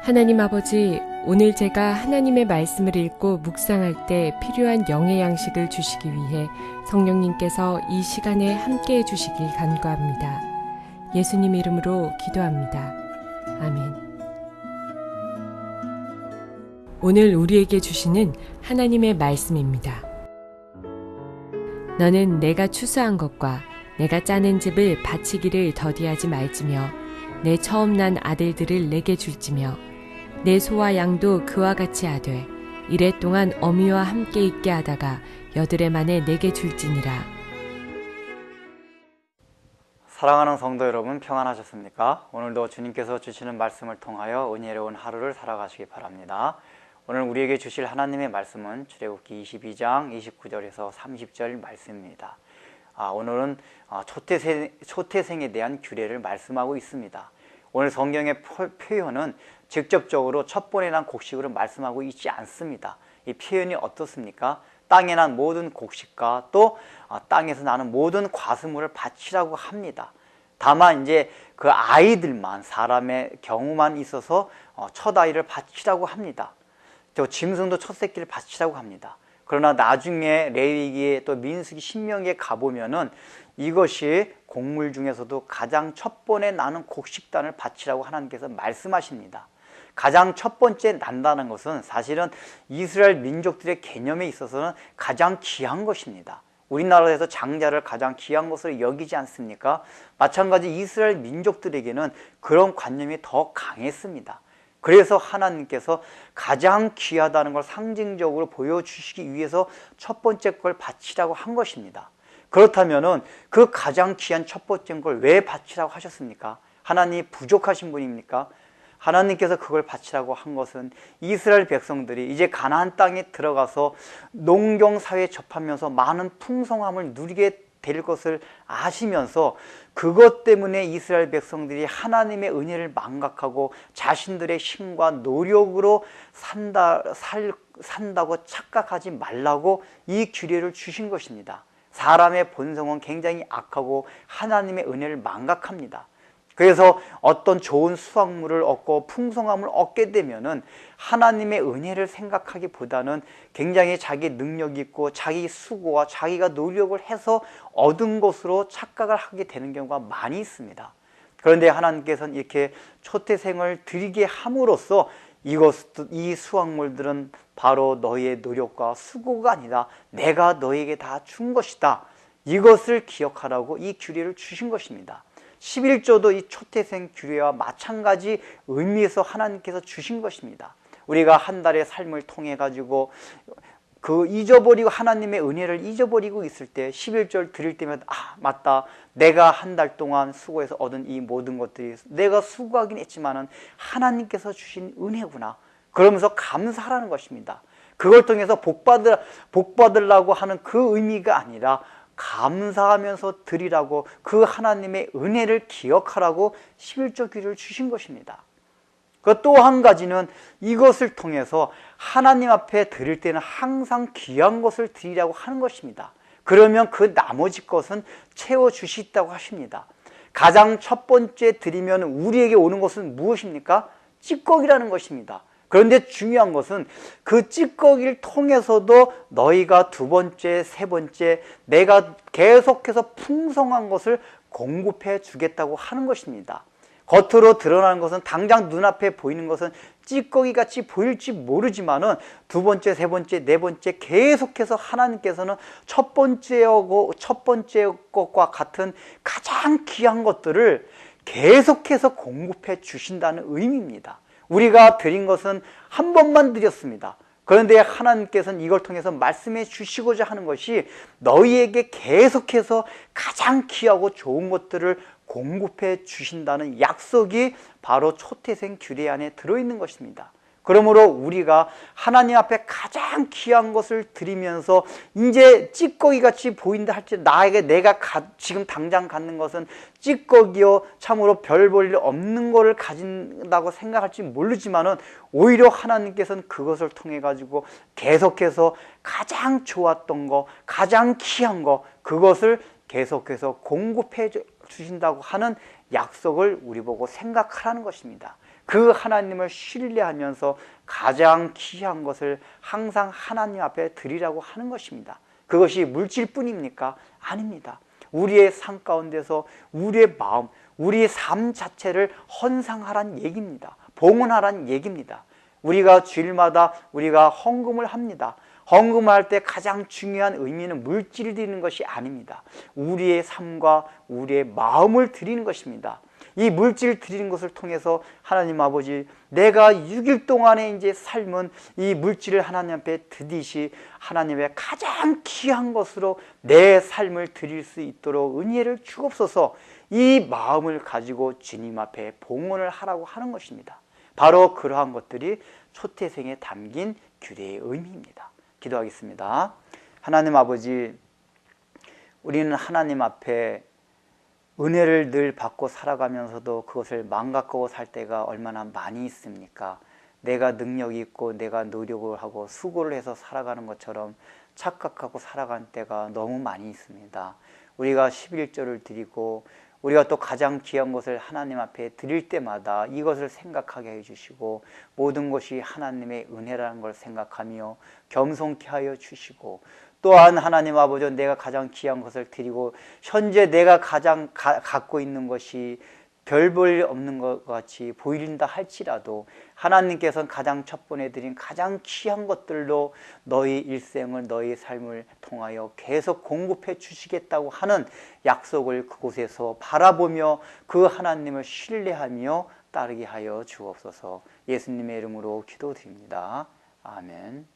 하나님 아버지, 오늘 제가 하나님의 말씀을 읽고 묵상할 때 필요한 영의 양식을 주시기 위해 성령님께서 이 시간에 함께해 주시길 간구합니다. 예수님 이름으로 기도합니다. 아멘. 오늘 우리에게 주시는 하나님의 말씀입니다. 너는 내가 추수한 것과 내가 짜낸 집을 바치기를 더디하지 말지며 내 처음 난 아들들을 내게 줄지며 내 소와 양도 그와 같이 하되 이래 동안 어미와 함께 있게 하다가 여드레 만에 내게 줄지니라. 사랑하는 성도 여러분, 평안하셨습니까? 오늘도 주님께서 주시는 말씀을 통하여 은혜로운 하루를 살아가시기 바랍니다. 오늘 우리에게 주실 하나님의 말씀은 출애굽기 22장 29절에서 30절 말씀입니다. 오늘은 초태생에 대한 규례를 말씀하고 있습니다. 오늘 성경의 표현은 직접적으로 첫 번에 난 곡식으로 말씀하고 있지 않습니다. 이 표현이 어떻습니까? 땅에 난 모든 곡식과 또 땅에서 나는 모든 과수물을 바치라고 합니다. 다만 이제 그 아이들만, 사람의 경우만 있어서 첫 아이를 바치라고 합니다. 또 짐승도 첫 새끼를 바치라고 합니다. 그러나 나중에 레위기에 또 민수기 신명기에 가보면은 이것이 곡물 중에서도 가장 첫 번에 나는 곡식단을 바치라고 하나님께서 말씀하십니다. 가장 첫 번째 난다는 것은 사실은 이스라엘 민족들의 개념에 있어서는 가장 귀한 것입니다. 우리나라에서 장자를 가장 귀한 것으로 여기지 않습니까? 마찬가지 이스라엘 민족들에게는 그런 관념이 더 강했습니다. 그래서 하나님께서 가장 귀하다는 걸 상징적으로 보여주시기 위해서 첫 번째 걸 바치라고 한 것입니다. 그렇다면은 그 가장 귀한 첫 번째 걸 왜 바치라고 하셨습니까? 하나님이 부족하신 분입니까? 하나님께서 그걸 바치라고 한 것은 이스라엘 백성들이 이제 가나안 땅에 들어가서 농경사회에 접하면서 많은 풍성함을 누리게 될 것을 아시면서 그것 때문에 이스라엘 백성들이 하나님의 은혜를 망각하고 자신들의 힘과 노력으로 산다고 착각하지 말라고 이 규례를 주신 것입니다. 사람의 본성은 굉장히 악하고 하나님의 은혜를 망각합니다. 그래서 어떤 좋은 수확물을 얻고 풍성함을 얻게 되면은 하나님의 은혜를 생각하기보다는 굉장히 자기 능력이 있고 자기 수고와 자기가 노력을 해서 얻은 것으로 착각을 하게 되는 경우가 많이 있습니다. 그런데 하나님께서는 이렇게 초태생을 드리게 함으로써 이 수확물들은 바로 너희의 노력과 수고가 아니라 내가 너에게 다 준 것이다. 이것을 기억하라고 이 규례를 주신 것입니다. 11조도 이 초태생 규례와 마찬가지 의미에서 하나님께서 주신 것입니다. 우리가 한 달의 삶을 통해 가지고 잊어버리고 하나님의 은혜를 잊어버리고 있을 때 11절 드릴 때마다 맞다, 내가 한 달 동안 수고해서 얻은 이 모든 것들이 내가 수고하긴 했지만은 하나님께서 주신 은혜구나, 그러면서 감사하라는 것입니다. 그걸 통해서 복 받으려고 하는 그 의미가 아니라 감사하면서 드리라고, 그 하나님의 은혜를 기억하라고 11조 규례를 주신 것입니다. 또 한 가지는 이것을 통해서 하나님 앞에 드릴 때는 항상 귀한 것을 드리라고 하는 것입니다. 그러면 그 나머지 것은 채워주시다고 하십니다. 가장 첫 번째 드리면 우리에게 오는 것은 무엇입니까? 찌꺼기라는 것입니다. 그런데 중요한 것은 그 찌꺼기를 통해서도 너희가 두 번째, 세 번째 내가 계속해서 풍성한 것을 공급해 주겠다고 하는 것입니다. 겉으로 드러나는 것은 당장 눈앞에 보이는 것은 찌꺼기같이 보일지 모르지만은 두 번째, 세 번째, 네 번째 계속해서 하나님께서는 첫 번째 것과 같은 가장 귀한 것들을 계속해서 공급해 주신다는 의미입니다. 우리가 드린 것은 한 번만 드렸습니다. 그런데 하나님께서는 이걸 통해서 말씀해 주시고자 하는 것이 너희에게 계속해서 가장 귀하고 좋은 것들을 공급해 주신다는 약속이 바로 초태생 규례 안에 들어있는 것입니다. 그러므로 우리가 하나님 앞에 가장 귀한 것을 드리면서 이제 찌꺼기같이 보인다 할지 나에게 내가 지금 당장 갖는 것은 찌꺼기요 참으로 별 볼 일 없는 것을 가진다고 생각할지 모르지만은 오히려 하나님께서는 그것을 통해 가지고 계속해서 가장 좋았던 거, 가장 귀한 거, 그것을 계속해서 공급해 주신다고 하는 약속을 우리 보고 생각하라는 것입니다. 그 하나님을 신뢰하면서 가장 귀한 것을 항상 하나님 앞에 드리라고 하는 것입니다. 그것이 물질뿐입니까? 아닙니다. 우리의 삶 가운데서 우리의 마음, 우리의 삶 자체를 헌상하란 얘기입니다. 봉헌하란 얘기입니다. 우리가 주일마다 우리가 헌금을 합니다. 헌금할 때 가장 중요한 의미는 물질을 드리는 것이 아닙니다. 우리의 삶과 우리의 마음을 드리는 것입니다. 이 물질을 드리는 것을 통해서 하나님 아버지, 내가 6일 동안의 이제 삶은 이 물질을 하나님 앞에 드리시 하나님의 가장 귀한 것으로 내 삶을 드릴 수 있도록 은혜를 주옵소서. 이 마음을 가지고 주님 앞에 봉헌을 하라고 하는 것입니다. 바로 그러한 것들이 초태생에 담긴 규례의 의미입니다. 기도하겠습니다. 하나님 아버지, 우리는 하나님 앞에 은혜를 늘 받고 살아가면서도 그것을 망각하고 살 때가 얼마나 많이 있습니까? 내가 능력이 있고 내가 노력을 하고 수고를 해서 살아가는 것처럼 착각하고 살아가는 때가 너무 많이 있습니다. 우리가 11조를 드리고 우리가 또 가장 귀한 것을 하나님 앞에 드릴 때마다 이것을 생각하게 해주시고 모든 것이 하나님의 은혜라는 걸 생각하며 겸손케 하여 주시고, 또한 하나님 아버지, 내가 가장 귀한 것을 드리고 현재 내가 가장 갖고 있는 것이 별 볼 일 없는 것 같이 보인다 할지라도 하나님께서는 가장 첫 번에 드린 가장 귀한 것들로 너희 일생을, 너희 삶을 통하여 계속 공급해 주시겠다고 하는 약속을 그곳에서 바라보며 그 하나님을 신뢰하며 따르게 하여 주옵소서. 예수님의 이름으로 기도드립니다. 아멘.